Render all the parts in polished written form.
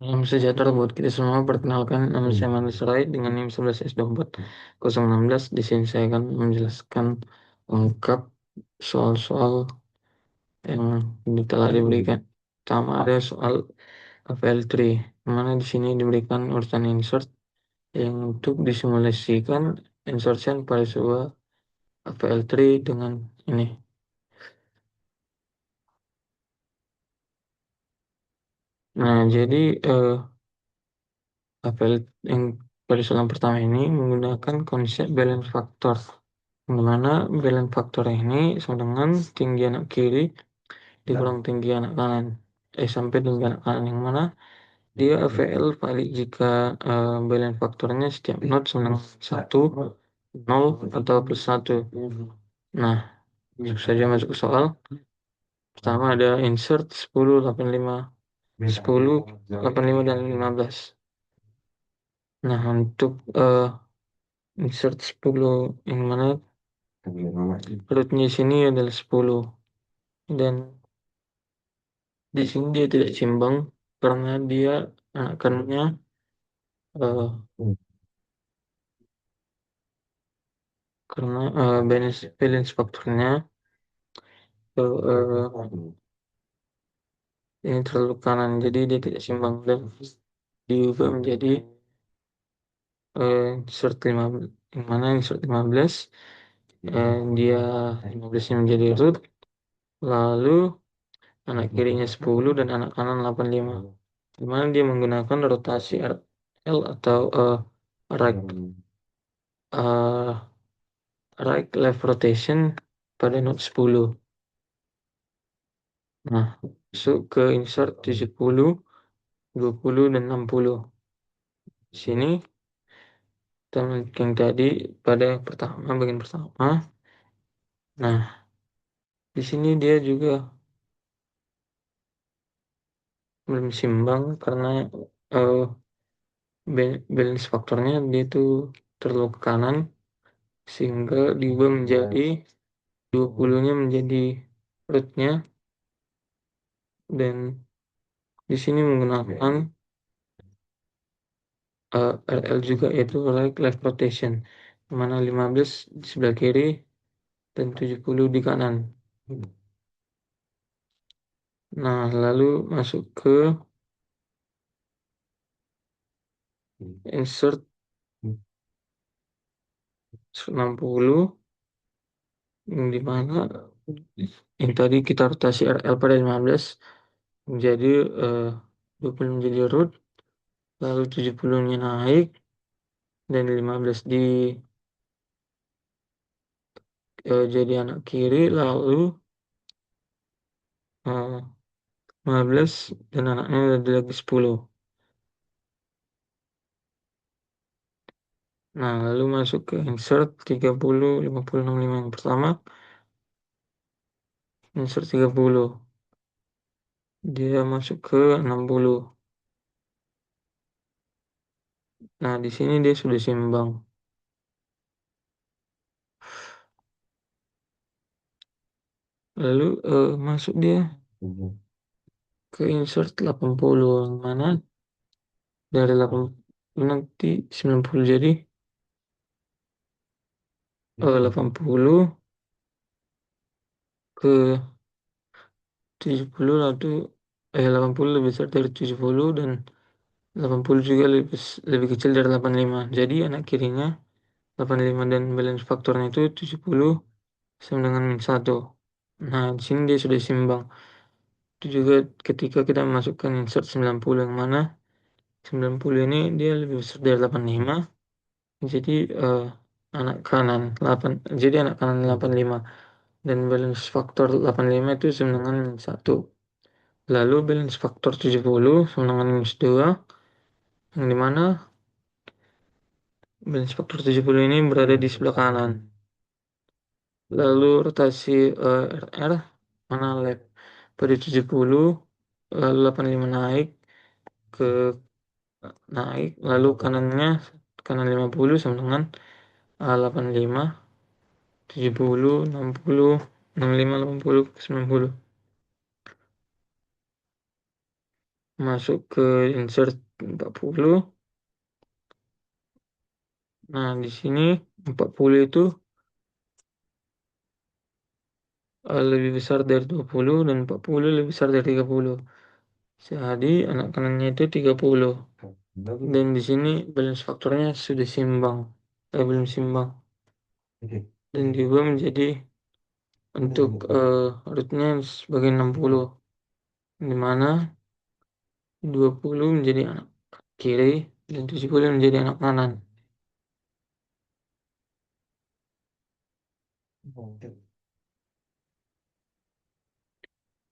Salam sejahtera buat kita semua. Perkenalkan, nama saya Manis Rai dengan NIM 11S24016. Di sini saya akan menjelaskan lengkap soal-soal yang telah diberikan. Pertama ada soal APL3, mana di sini diberikan urutan insert yang untuk disimulasikan insertion pada sebuah APL3 dengan ini. Nah, jadi APL yang pada soal pertama ini menggunakan konsep balance factor. Di mana balance factor ini sama dengan tinggi anak kiri dikurang tinggi anak kanan. Sampai tinggi anak kanan yang mana dia AVL valid jika balance faktornya setiap not sama dengan 1, 0, atau plus 1. Nah, langsung saja masuk ke soal. Pertama ada insert 10, 85, 10, 85, dan 15. Nah, untuk insert 10 yang mana rootnya sini adalah 10, dan di sini dia tidak seimbang karena dia kandungnya karena balance faktornya ini terlalu kanan, jadi dia tidak seimbang dan diubah menjadi insert 5, yang mana insert 15 dia 15 nya menjadi root, lalu anak kirinya 10 dan anak kanan 85, di mana dia menggunakan rotasi RL atau right uh, right left rotation pada node 10. Nah, masuk ke insert 70, 20, dan 60. Di sini yang tadi pada bagian pertama. Nah, di sini dia juga belum seimbang karena uh, balance faktornya dia tuh terlalu ke kanan sehingga diubah menjadi 20-nya menjadi rootnya, dan di sini menggunakan RL juga, yaitu right left rotation, di mana 15 di sebelah kiri dan 70 di kanan. Nah, lalu masuk ke insert 60, yang dimana yang tadi kita rotasi RL pada 15 menjadi 20 menjadi root, lalu 70-nya naik dan 15 jadi anak kiri, lalu 15 dan anaknya ada lagi 10. Nah, lalu masuk ke insert 30, 50, 65. Yang pertama insert 30, dia masuk ke 60. Nah, di sini dia sudah seimbang. Lalu masuk dia ke insert 80, yang mana dari 80 nanti 90 jadi 80 ke 70, lalu 80 lebih besar dari 70 dan 80 juga lebih kecil dari 85. Jadi anak kirinya 85 dan balance faktornya itu 70 sama dengan min 1. Nah, di sini dia sudah seimbang. Itu juga ketika kita masukkan insert 90, yang mana 90 ini dia lebih besar dari 85. Jadi anak kanan 8, jadi anak kanan 85 dan balance faktor 85 itu sama dengan min 1. Lalu balance faktor 70 sama dengan minus 2, yang dimana balance faktor 70 ini berada di sebelah kanan. Lalu rotasi RR mana left pada 70, lalu 85 ke naik, lalu kanan 50 sama dengan 85, 70, 60, 65, 80 ke 90. masuk ke insert 40. Nah, di sini 40 itu lebih besar dari 20 dan 40 lebih besar dari 30. Jadi anak kanannya itu 30. Dan di sini balance faktornya sudah seimbang. Belum seimbang. Dan juga menjadi untuk rootnya sebagai 60. Di mana 20 menjadi anak kiri dan 70 menjadi anak kanan.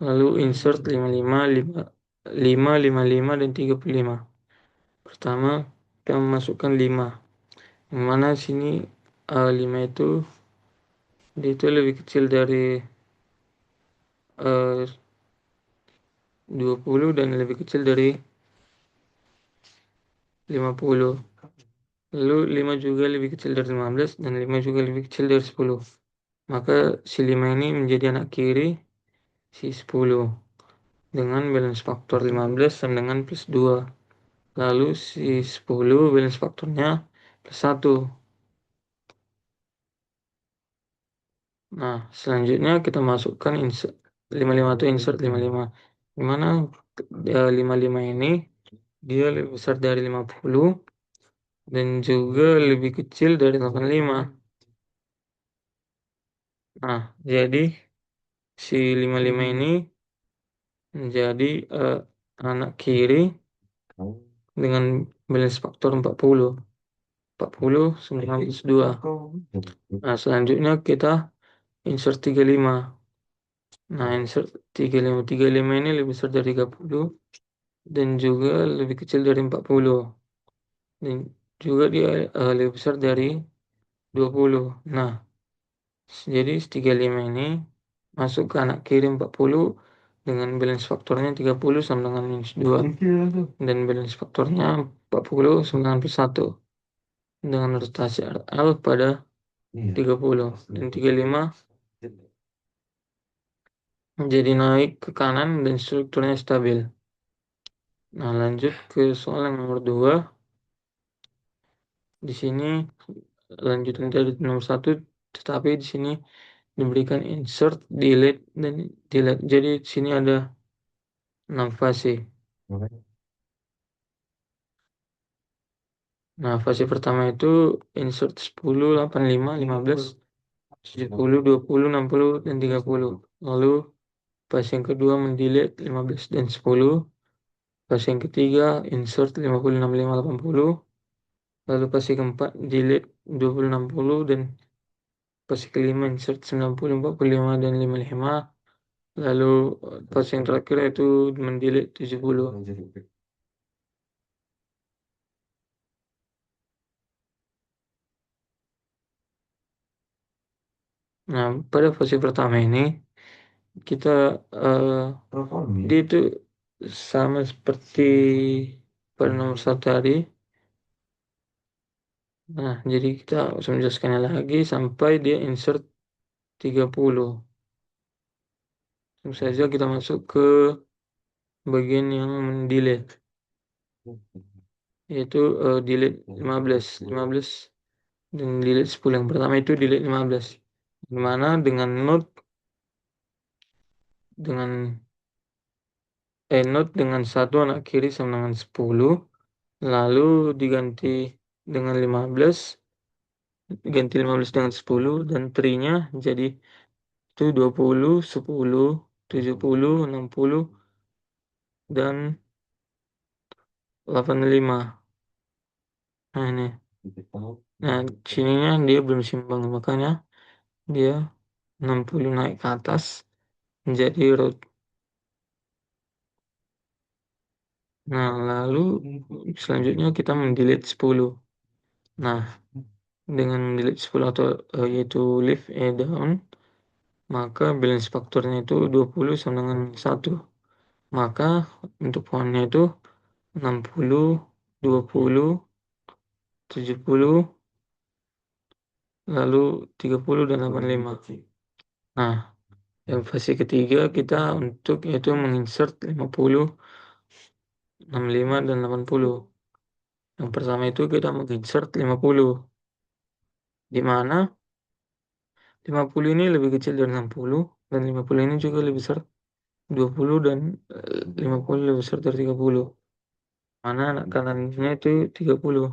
Lalu insert 55, 5, 55, dan 35. Pertama, kita memasukkan 5. Yang mana sini 5 itu dia itu lebih kecil dari 20 dan lebih kecil dari 50. Lalu 5 juga lebih kecil dari 15 dan 5 juga lebih kecil dari 10. Maka si 5 ini menjadi anak kiri si 10 dengan balance faktor 15 sama dengan plus 2. Lalu si 10 balance faktornya plus 1. Nah, selanjutnya kita masukkan insert 55 itu insert 55. Dimana 55 ini dia lebih besar dari 50 dan juga lebih kecil dari 85. Nah, jadi si 55 ini menjadi anak kiri dengan balance faktor 40. 40 92. Nah, selanjutnya kita insert 35. Nah, insert 35. 35 ini lebih besar dari 30 dan juga lebih kecil dari 40. Dan juga dia lebih besar dari 20. Nah, jadi 35 ini masuk ke anak kiri 40 dengan balance faktornya 30 sama dengan minus 2. Dan balance faktornya 40 sama dengan plus 1. Dengan rotasi RL pada 30. Dan 35 menjadi naik ke kanan dan strukturnya stabil. Nah, lanjut ke soal yang nomor 2. Di sini lanjutan dari nomor 1, tetapi di sini diberikan insert, delete, dan delete. Jadi di sini ada 6 fase. Nah, fase pertama itu insert 10, 85, 15, 70, 20, 60, dan 30. Lalu fase yang kedua mendelete 15 dan 10. Fase yang ketiga insert 50, 65, 80. Lalu fase keempat delete 20, 60, dan fase kelima insert 90, 45, dan 55. Lalu fase yang terakhir itu mendelete 70. Nah, pada fase pertama ini kita dia itu sama seperti pada nomor 1 tadi. Nah, jadi kita harus menjelaskannya lagi sampai dia insert 30. Langsung saja kita masuk ke bagian yang mendelete, yaitu delete 15, 15 dan delete 10. Yang pertama itu delete 15. Dimana dengan dengan note dengan 1 anak kiri sama dengan 10, lalu diganti dengan 15, ganti 15 dengan 10 dan trinya jadi itu 20, 10, 70, 60, dan 85. Nah, ini. Nah, sininya dia belum seimbang, makanya dia 60 naik ke atas menjadi root. Nah, lalu selanjutnya kita mendelete 10. Nah, dengan delete 10 atau yaitu leave down, maka balance faktornya itu 20 sama dengan 1. Maka untuk pohonnya itu 60, 20, 70, lalu 30 dan 85. Nah, yang fase ketiga kita untuk yaitu menginsert 50 65 dan 80. Yang pertama itu kita menginsert 50, di mana 50 ini lebih kecil dari 60 dan 50 ini juga lebih besar 20 dan 50 lebih besar dari 30. Mana anak kanannya itu 30.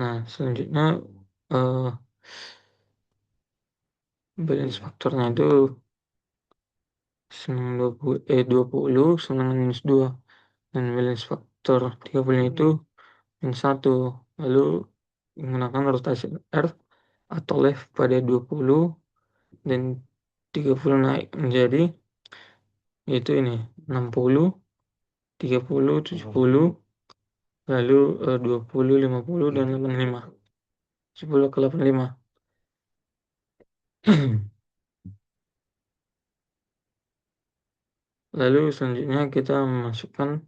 Nah, selanjutnya eh, balance faktornya itu 20 sama dengan minus 2 dan balance faktor 30 itu minus 1. Lalu menggunakan rotasi R atau left pada 20 dan 30 naik menjadi itu ini 60, 30, 70, lalu 20, 50 dan 85. 10 ke 85. Lalu selanjutnya kita masukkan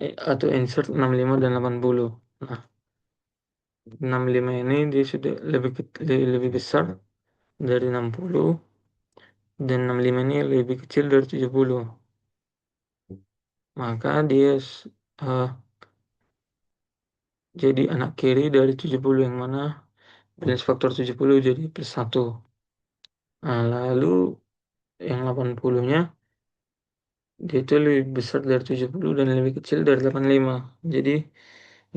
atau insert 65 dan 80. Nah, 65 ini dia sudah lebih besar dari 60 dan 65 ini lebih kecil dari 70. Maka dia eh, jadi anak kiri dari 70 yang mana balance faktor 70 jadi plus 1. Nah, lalu yang 80-nya dia itu lebih besar dari 70 dan lebih kecil dari 85. Jadi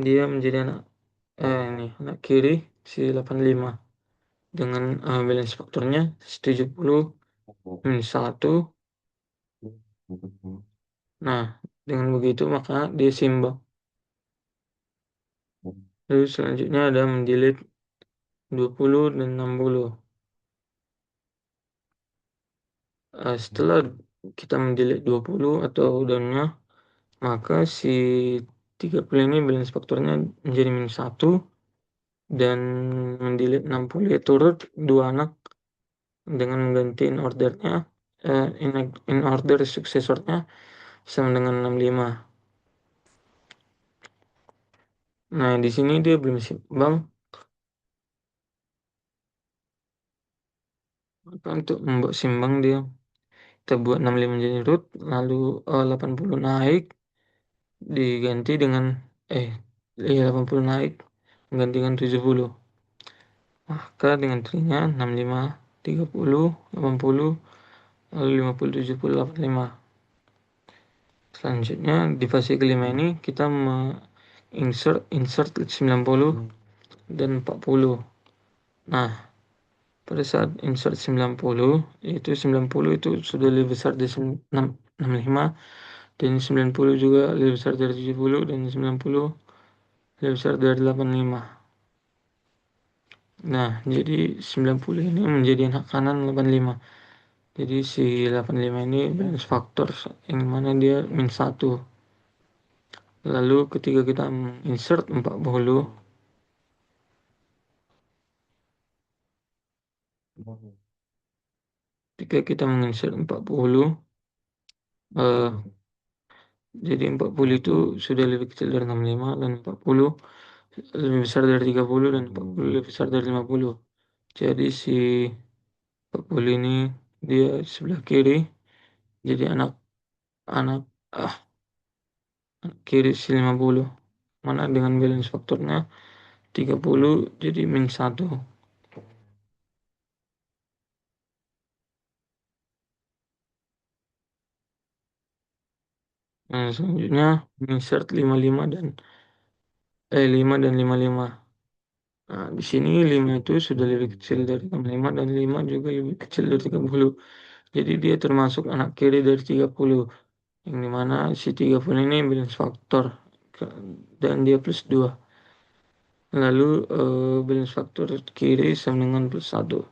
dia menjadi ini anak kiri si 85 dengan balance faktornya 70 minus 1. Nah, dengan begitu maka dia seimbang. Lalu selanjutnya ada mendelete 20 dan 60. Setelah kita mendelete 20 atau downnya, maka si 30 ini balance faktornya menjadi minus 1 dan mendelete 60 ya turut dua anak dengan mengganti in order suksesornya sama dengan 65. Nah, di sini dia belum seimbang. Maka untuk membuat seimbang dia kita buat 65 menjadi root, lalu 80 naik diganti dengan 80 naik mengganti dengan 70. Maka dengan trinya 65, 30, 80, lalu 50, 70, 85. Selanjutnya di fase kelima ini kita insert 90 dan 40. Nah, pada saat insert 90, itu 90 itu sudah lebih besar dari 65 dan 90 juga lebih besar dari 70 dan 90 lebih besar dari 85. Nah, jadi 90 ini menjadi anak kanan 85. Jadi si 85 ini balance faktor yang mana dia min 1. Lalu ketika kita insert 40, ketika kita menginsert 40, eh, jadi 40 itu sudah lebih kecil dari 65 dan 40 lebih besar dari 30 dan 40 lebih besar dari 50. Jadi si 40 ini dia sebelah kiri jadi anak anak ah, kiri si 50. Mana dengan balance faktornya 30 jadi min 1. Nah, selanjutnya insert 55 dan 5 dan 55. Nah, di sini 5 itu sudah lebih kecil dari 65 dan 5 juga lebih kecil dari 30. Jadi dia termasuk anak kiri dari 30. Yang dimana si 30 ini balance faktor dan dia plus 2. Lalu balance faktor kiri sama dengan plus 1.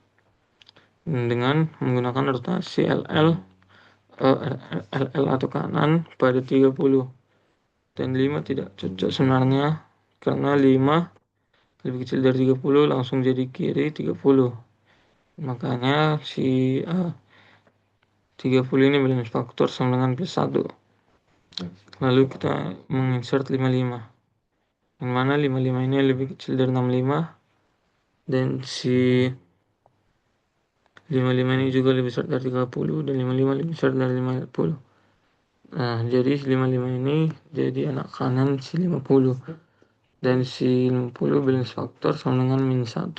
Dengan menggunakan rotasi LL atau kanan pada 30. Dan 5 tidak cocok sebenarnya karena 5 lebih kecil dari 30 langsung jadi kiri 30. Makanya si 30 ini balance faktor sama dengan plus 1. Lalu kita menginsert 55. Yang mana 55 ini lebih kecil dari 65 dan si 55 ini juga lebih besar dari 30 dan 55 lebih besar dari 50. Nah, jadi si 55 ini jadi anak kanan si 50. Dan si 50 balance faktor sama dengan min 1.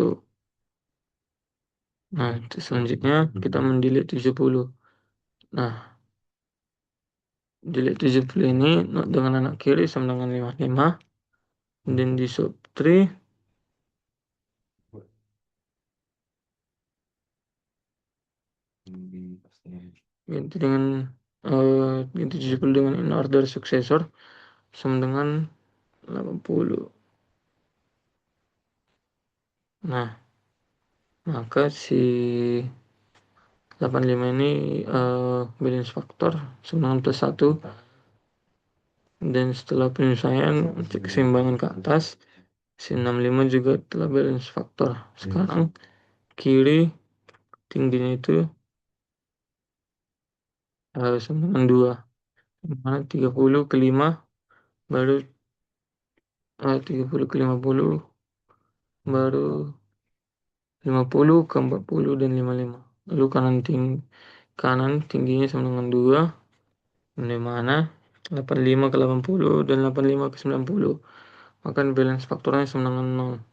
Nah, selanjutnya kita mendelete 70. Nah, delete 70 ini dengan anak kiri sama dengan 55. Dan di sub 3 ganti dengan ganti 70 dengan in order successor sama dengan 80. Nah, maka si 85 ini balance faktor sama dengan plus 1. Dan setelah penyelesaian cek keseimbangan ke atas, si 65 juga telah balance faktor. Sekarang kiri tingginya itu sama dengan 2. Dimana 30 ke 5 baru 30 ke 50 baru 50 ke 40 dan 55. Lalu kanan tingginya sama dengan 2, di mana 85 ke 80 dan 85 ke 90. Maka balance faktornya sama dengan 0.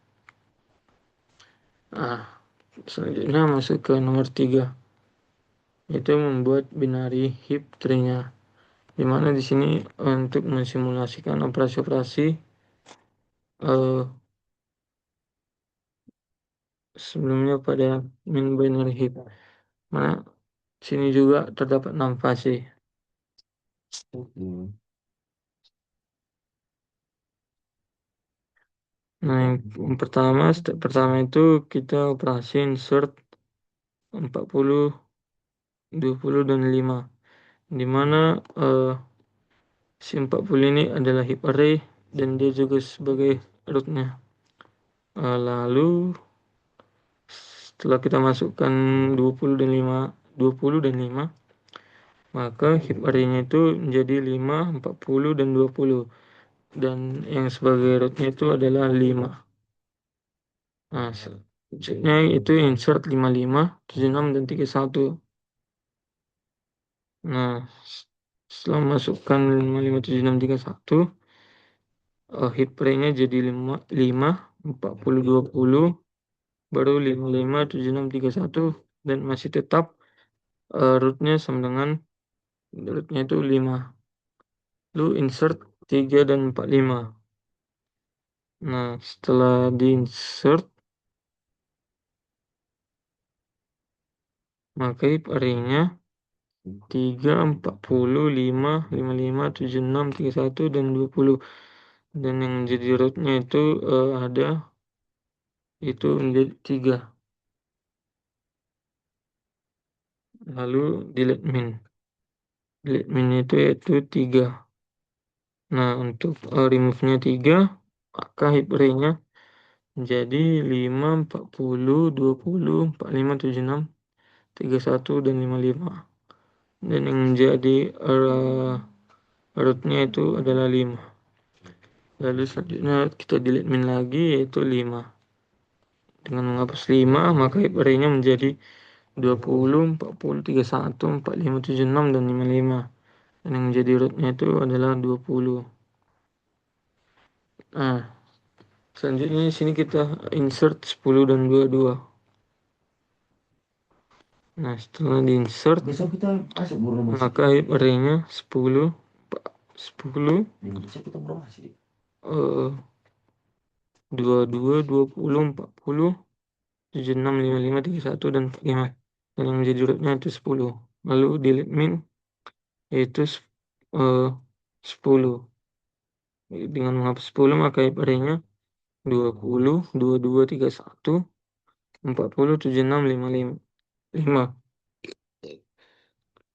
Nah, selanjutnya masuk ke nomor 3, yaitu membuat binary heap tree-nya. Di mana di sini untuk mensimulasikan operasi-operasi eh, sebelumnya pada min binary heap. Mana sini juga terdapat 6 fase. Nah, yang pertama, step pertama itu kita operasi insert 40, 20 dan 5. Di mana si 40 ini adalah heap array dan dia juga sebagai rootnya. Lalu setelah kita masukkan 20 dan 5, 20 dan 5, maka heap array-nya itu menjadi 5, 40 dan 20. Dan yang sebagai rootnya itu adalah 5. Nah, selanjutnya itu insert 55, 76 dan 31. Nah, setelah masukkan 55, 76, 31, heap array-nya jadi 5, 40, 20, baru 55, 76, 31, dan masih tetap rootnya sama dengan rootnya itu 5. Lalu insert 3 dan 45. Nah, setelah di insert, maka heap array-nya 3, 40, 5, 55, 76, 31, dan 20. Dan yang jadi rootnya itu ada itu menjadi 3. Lalu delete min. Delete min itu yaitu 3. Nah, untuk remove-nya 3, maka heap array-nya jadi 5, 40, 20, 45, 76, 31, dan 55. Dan yang menjadi rootnya itu adalah 5. Lalu selanjutnya kita delete min lagi yaitu 5. Dengan menghapus 5, maka heap array-nya menjadi 20, 40, 31, 45, 76, dan 55. Dan yang menjadi rootnya itu adalah 20. Nah, selanjutnya di sini kita insert 10 dan 22. Nah, setelah di insert, maka heap array-nya 10, 10, 22, 20, 40, 76, 55, 31, dan 45. Dan yang menjadi rootnya itu 10. Lalu delete min yaitu 10. Dengan menghapus 10, maka heap array-nya 20, 22, 31, 40, 76, 55.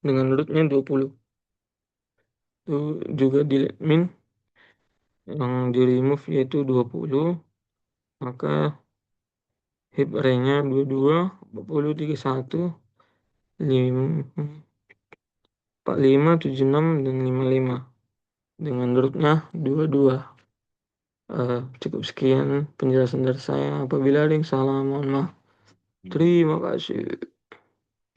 Dengan rootnya 20. Itu juga delete min yang di remove yaitu 20, maka heap array-nya 22, 40, 31, 45, 76, dan 55. Dengan rootnya 22. Cukup sekian penjelasan dari saya. Apabila ada yang salah, mohon maaf. Terima kasih.